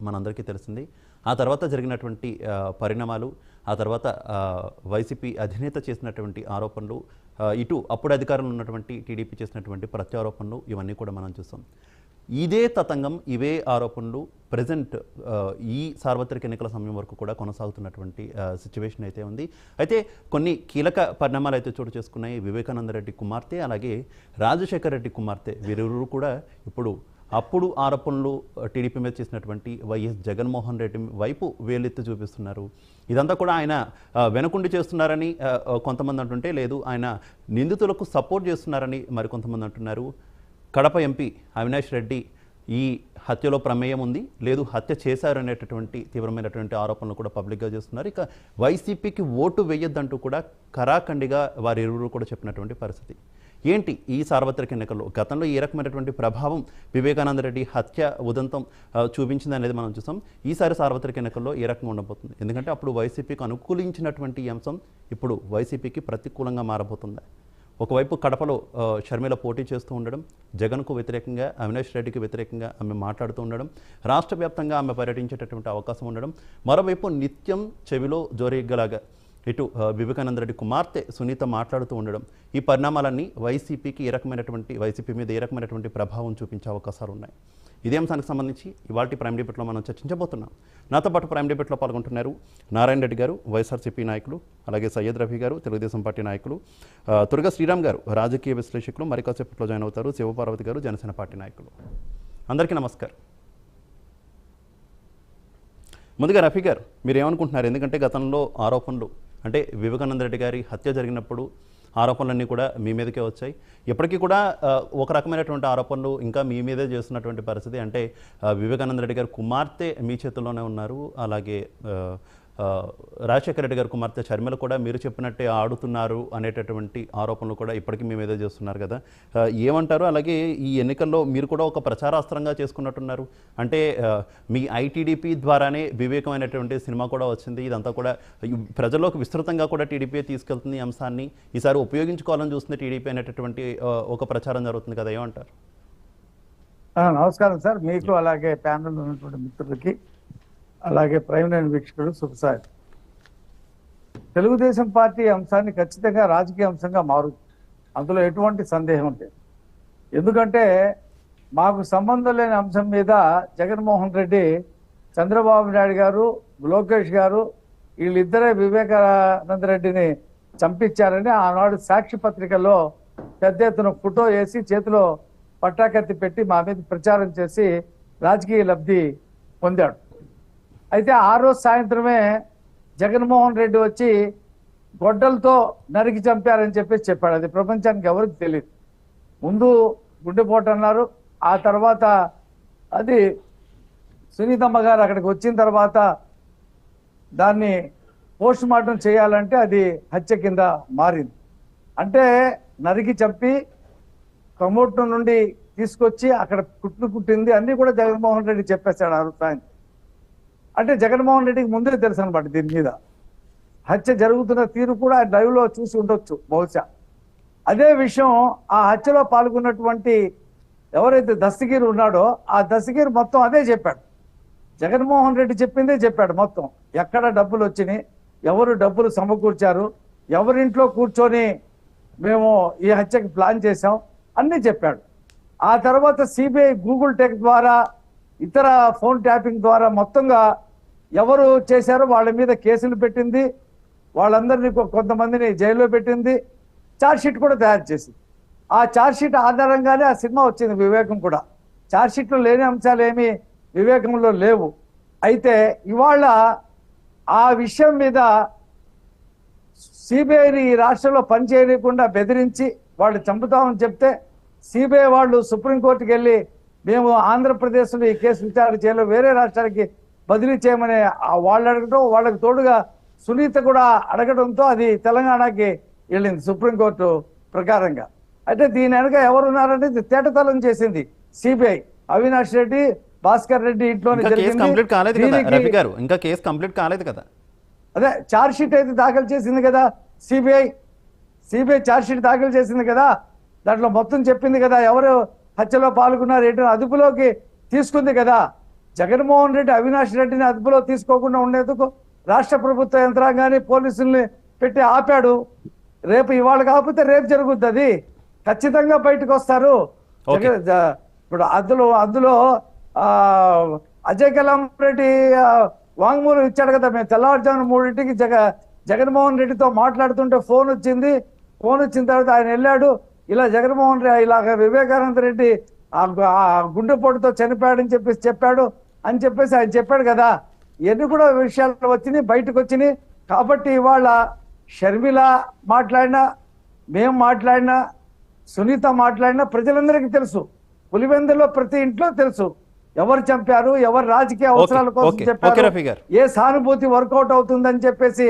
మనందరికీ తెలిసింది. ఆ తర్వాత జరిగినటువంటి పరిణామాలు, ఆ తర్వాత వైసీపీ అధినేత చేసినటువంటి ఆరోపణలు, ఇటు అప్పుడు అధికారంలో ఉన్నటువంటి టీడీపీ చేసినటువంటి ప్రత్యారోపణలు, ఇవన్నీ కూడా మనం చూసాం. ఇదే తతంగం, ఇవే ఆరోపణలు ప్రజెంట్ ఈ సార్వత్రిక ఎన్నికల సమయం వరకు కూడా కొనసాగుతున్నటువంటి సిచ్యువేషన్ అయితే ఉంది. అయితే కొన్ని కీలక పరిణామాలు అయితే చోటు చేసుకున్నాయి. వివేకానంద రెడ్డి కుమార్తె, అలాగే రాజశేఖర రెడ్డి కుమార్తె, వీరిరువురు కూడా ఇప్పుడు అప్పుడు ఆరోపణలు టీడీపీ మీద చేసినటువంటి వైఎస్ జగన్మోహన్ రెడ్డి వైపు వేలెత్తి చూపిస్తున్నారు. ఇదంతా కూడా ఆయన వెనకుండి చేస్తున్నారని కొంతమంది అంటుంటే, లేదు ఆయన నిందితులకు సపోర్ట్ చేస్తున్నారని మరికొంతమంది అంటున్నారు. కడప ఎంపీ అవినాష్ రెడ్డి ఈ హత్యలో ప్రమేయం ఉంది, లేదు హత్య చేశారనేటటువంటి తీవ్రమైనటువంటి ఆరోపణలు కూడా పబ్లిక్గా చేస్తున్నారు. ఇక వైసీపీకి ఓటు వేయొద్దంటూ కూడా కరాఖండిగా వారి ఇరువురు కూడా చెప్పినటువంటి పరిస్థితి. ఏంటి ఈ సార్వత్రిక ఎన్నికల్లో గతంలో ఏ రకమైనటువంటి ప్రభావం వివేకానంద రెడ్డి హత్య ఉదంతం చూపించింది అనేది మనం చూసాం. ఈసారి సార్వత్రిక ఎన్నికల్లో ఏ రకంగా ఉండబోతుంది? ఎందుకంటే అప్పుడు వైసీపీకి అనుకూలించినటువంటి అంశం ఇప్పుడు వైసీపీకి ప్రతికూలంగా మారబోతుంది. ఒకవైపు కడపలో షర్మిల పోటీ చేస్తూ ఉండడం, జగన్కు వ్యతిరేకంగా, అవినాష్ రెడ్డికి వ్యతిరేకంగా ఆమె మాట్లాడుతూ ఉండడం, రాష్ట్ర వ్యాప్తంగా ఆమె పర్యటించేటటువంటి అవకాశం ఉండడం, మరోవైపు నిత్యం చెవిలో జోరెగ్గలాగా ఇటు వివేకానంద రెడ్డి కుమార్తె సునీత మాట్లాడుతూ ఉండడం, ఈ పరిణామాలన్నీ వైసీపీకి వైసీపీ మీద ఏ రకమైనటువంటి ప్రభావం చూపించే అవకాశాలు ఉన్నాయి. ఇదే అంశానికి సంబంధించి ఇవాల్టి ప్రైమ్ డిబేట్లో మనం చర్చించబోతున్నాం. నాతో పాటు ప్రైమ్ డిబేట్లో పాల్గొంటున్నారు నారాయణ రెడ్డి గారు, వైఎస్ఆర్సీపీ నాయకులు, అలాగే సయ్యద్ రఫీ గారు, తెలుగుదేశం పార్టీ నాయకులు, తుర్గ శ్రీరామ్ గారు, రాజకీయ విశ్లేషకులు, మరికాసేపట్లో జాయిన్ అవుతారు శివపార్వతి గారు, జనసేన పార్టీ నాయకులు. అందరికీ నమస్కారం. ముందుగా రఫీ గారు, మీరు ఏమనుకుంటున్నారు? ఎందుకంటే గతంలో ఆరోపణలు, అంటే వివేకానంద రెడ్డి గారి హత్య జరిగినప్పుడు ఆరోపణలన్నీ కూడా మీ మీదకే వచ్చాయి. ఇప్పటికీ కూడా ఒక రకమైనటువంటి ఆరోపణలు ఇంకా మీ మీదే చేస్తున్నటువంటి పరిస్థితి. అంటే వివేకానంద రెడ్డి గారి కుమార్తె మీ చేతుల్లోనే ఉన్నారు, అలాగే రాజశేఖర రెడ్డి గారి కుమార్తె షర్మిల కూడా మీరు చెప్పినట్టే ఆడుతున్నారు అనేటటువంటి ఆరోపణలు కూడా ఇప్పటికీ మీ మీదే చేస్తున్నారు కదా, ఏమంటారు? అలాగే ఈ ఎన్నికల్లో మీరు కూడా ఒక ప్రచారాస్త్రంగా చేసుకున్నట్టున్నారు. అంటే మీ ఐటీడీపీ ద్వారానే వివేకమైనటువంటి సినిమా కూడా వచ్చింది. ఇదంతా కూడా ప్రజల్లోకి విస్తృతంగా కూడా టీడీపీ తీసుకెళ్తుంది ఈ అంశాన్ని. ఈసారి ఉపయోగించుకోవాలని చూస్తుంది టీడీపీ అనేటటువంటి ఒక ప్రచారం జరుగుతుంది కదా, ఏమంటారు? నమస్కారం సార్, మీకు అలాగే ప్యానల్ ఉన్నటువంటి మిత్రులకి, అలాగే ప్రైమ్ లైన్ వీక్షకుడు శుభసాయి. తెలుగుదేశం పార్టీ అంశాన్ని ఖచ్చితంగా రాజకీయ అంశంగా మారుతుంది, అందులో ఎటువంటి సందేహం లేదు. ఎందుకంటే మాకు సంబంధం లేని అంశం మీద జగన్మోహన్ రెడ్డి, చంద్రబాబు నాయుడు గారు, లోకేష్ గారు వీళ్ళిద్దరే వివేకానంద రెడ్డిని చంపించారని ఆనాడు సాక్షి పత్రికల్లో పెద్ద ఎత్తున ఫోటో వేసి చేతిలో పట్టాకత్తి పెట్టి మా మీద ప్రచారం చేసి రాజకీయ లబ్ధి పొందాడు. అయితే ఆ రోజు సాయంత్రమే జగన్మోహన్ రెడ్డి వచ్చి గొడ్డలతో నరికి చంపారని చెప్పాడు. అది ప్రపంచానికి ఎవరికి తెలియదు. ముందు గుండెపోటు అన్నారు, ఆ తర్వాత అది సునీతమ్మ గారు అక్కడికి వచ్చిన తర్వాత దాన్ని పోస్ట్ మార్టం చేయాలంటే అది హత్య కింద మారింది. అంటే నరికి చంపి కమోటం నుండి తీసుకొచ్చి అక్కడ కుట్టింది అన్నీ కూడా జగన్మోహన్ రెడ్డి చెప్పేశాడు ఆ రోజు సాయంత్రం. అంటే జగన్మోహన్ రెడ్డికి ముందే తెలుసు అనమాట దీని మీద. హత్య జరుగుతున్న తీరు కూడా లైవ్లో చూసి ఉండొచ్చు బహుశా. అదే విషయం ఆ హత్యలో పాల్గొన్నటువంటి ఎవరైతే దస్తగిరి ఉన్నాడో ఆ దస్తగిరి మొత్తం అదే చెప్పాడు. జగన్మోహన్ రెడ్డి చెప్పిందే చెప్పాడు మొత్తం. ఎక్కడ డబ్బులు వచ్చినాయి, ఎవరు డబ్బులు సమకూర్చారు, ఎవరింట్లో కూర్చొని మేము ఈ హత్యకి ప్లాన్ చేశాం అన్నీ చెప్పాడు. ఆ తర్వాత సిబిఐ గూగుల్ టెక్ ద్వారా, ఇతర ఫోన్ ట్యాపింగ్ ద్వారా మొత్తంగా ఎవరు చేశారో వాళ్ళ మీద కేసులు పెట్టింది, వాళ్ళందరినీ కొంతమందిని జైల్లో పెట్టింది, ఛార్జ్షీట్ కూడా తయారు చేసింది. ఆ ఛార్జ్షీట్ ఆధారంగానే ఆ సినిమా వచ్చింది వివేకం కూడా. ఛార్జ్షీట్లో లేని అంశాలు ఏమీ వివేకంలో లేవు. అయితే ఇవాళ ఆ విషయం మీద సిబిఐని ఈ రాష్ట్రంలో పనిచేయకుండా బెదిరించి వాళ్ళు చంపుతామని చెప్తే సిబిఐ వాళ్ళు సుప్రీంకోర్టుకి వెళ్ళి మేము ఆంధ్రప్రదేశ్లో ఈ కేసు విచారణ చేయాలి, వేరే రాష్ట్రానికి బదిలీ చేయమని వాళ్ళు అడగడం, వాళ్ళకి తోడుగా సునీత కూడా అడగడంతో అది తెలంగాణకి వెళ్ళింది సుప్రీంకోర్టు ప్రకారంగా. అయితే దీని వెనక ఎవరున్నారంటే తేటతలం చేసింది సిబిఐ. అవినాష్ రెడ్డి, భాస్కర్ రెడ్డి ఇంట్లోనే అదే ఛార్జ్ షీట్ అయితే దాఖలు చేసింది కదా సిబిఐ ఛార్జ్ షీట్ దాఖలు చేసింది కదా. దాంట్లో మొత్తం చెప్పింది కదా ఎవరు హత్యలో పాల్గొన్నారు ఏంటో అదుపులోకి తీసుకుంది కదా. జగన్మోహన్ రెడ్డి అవినాష్ రెడ్డిని అదుపులో తీసుకోకుండా ఉండేందుకు రాష్ట్ర ప్రభుత్వ యంత్రాంగాన్ని పోలీసుల్ని పెట్టి ఆపాడు. రేపు ఇవాళ కాకపోతే రేపు జరుగుద్ది, అది ఖచ్చితంగా బయటకు వస్తారు. ఇప్పుడు అందులో అజయ్ కలాం రెడ్డి వాంగ్మూలం ఇచ్చాడు కదా, మేము తెల్లవారుజామున 3ంటికి జగన్మోహన్ రెడ్డితో మాట్లాడుతుంటే ఫోన్ వచ్చింది. ఫోన్ వచ్చిన తర్వాత ఆయన వెళ్ళాడు, ఇలా జగన్మోహన్ రెడ్డి ఇలాగ వివేకానంద రెడ్డి గుండెపోటుతో చనిపోయాడని చెప్పాడు అని చెప్పేసి ఆయన చెప్పాడు కదా. ఇవన్నీ కూడా విషయాలు వచ్చినాయి, బయటకు వచ్చినాయి. కాబట్టి ఇవాళ షర్మిల మాట్లాడినా, మేము మాట్లాడినా, సునీత మాట్లాడినా ప్రజలందరికీ తెలుసు. పులివెందులో ప్రతి ఇంట్లో తెలుసు ఎవరు చంపారు, ఎవరు రాజకీయ అవసరాల కోసం చెప్పారు, ఏ సానుభూతి వర్కౌట్ అవుతుందని చెప్పేసి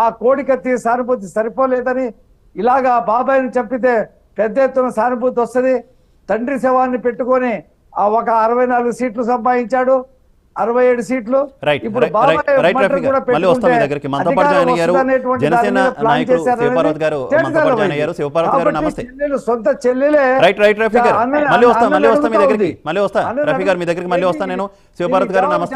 ఆ కోడికత్తి సానుభూతి సరిపోలేదని ఇలాగా బాబాయిని చంపితే పెద్ద ఎత్తున సానుభూతి వస్తుంది. తండ్రి శవాన్ని పెట్టుకొని ఒక 64 సీట్లు సంపాదించాడు, 67 సీట్లు. ఇప్పుడు సొంత చెల్లెలే. నేను శివపార్వతి గారు నమస్తే.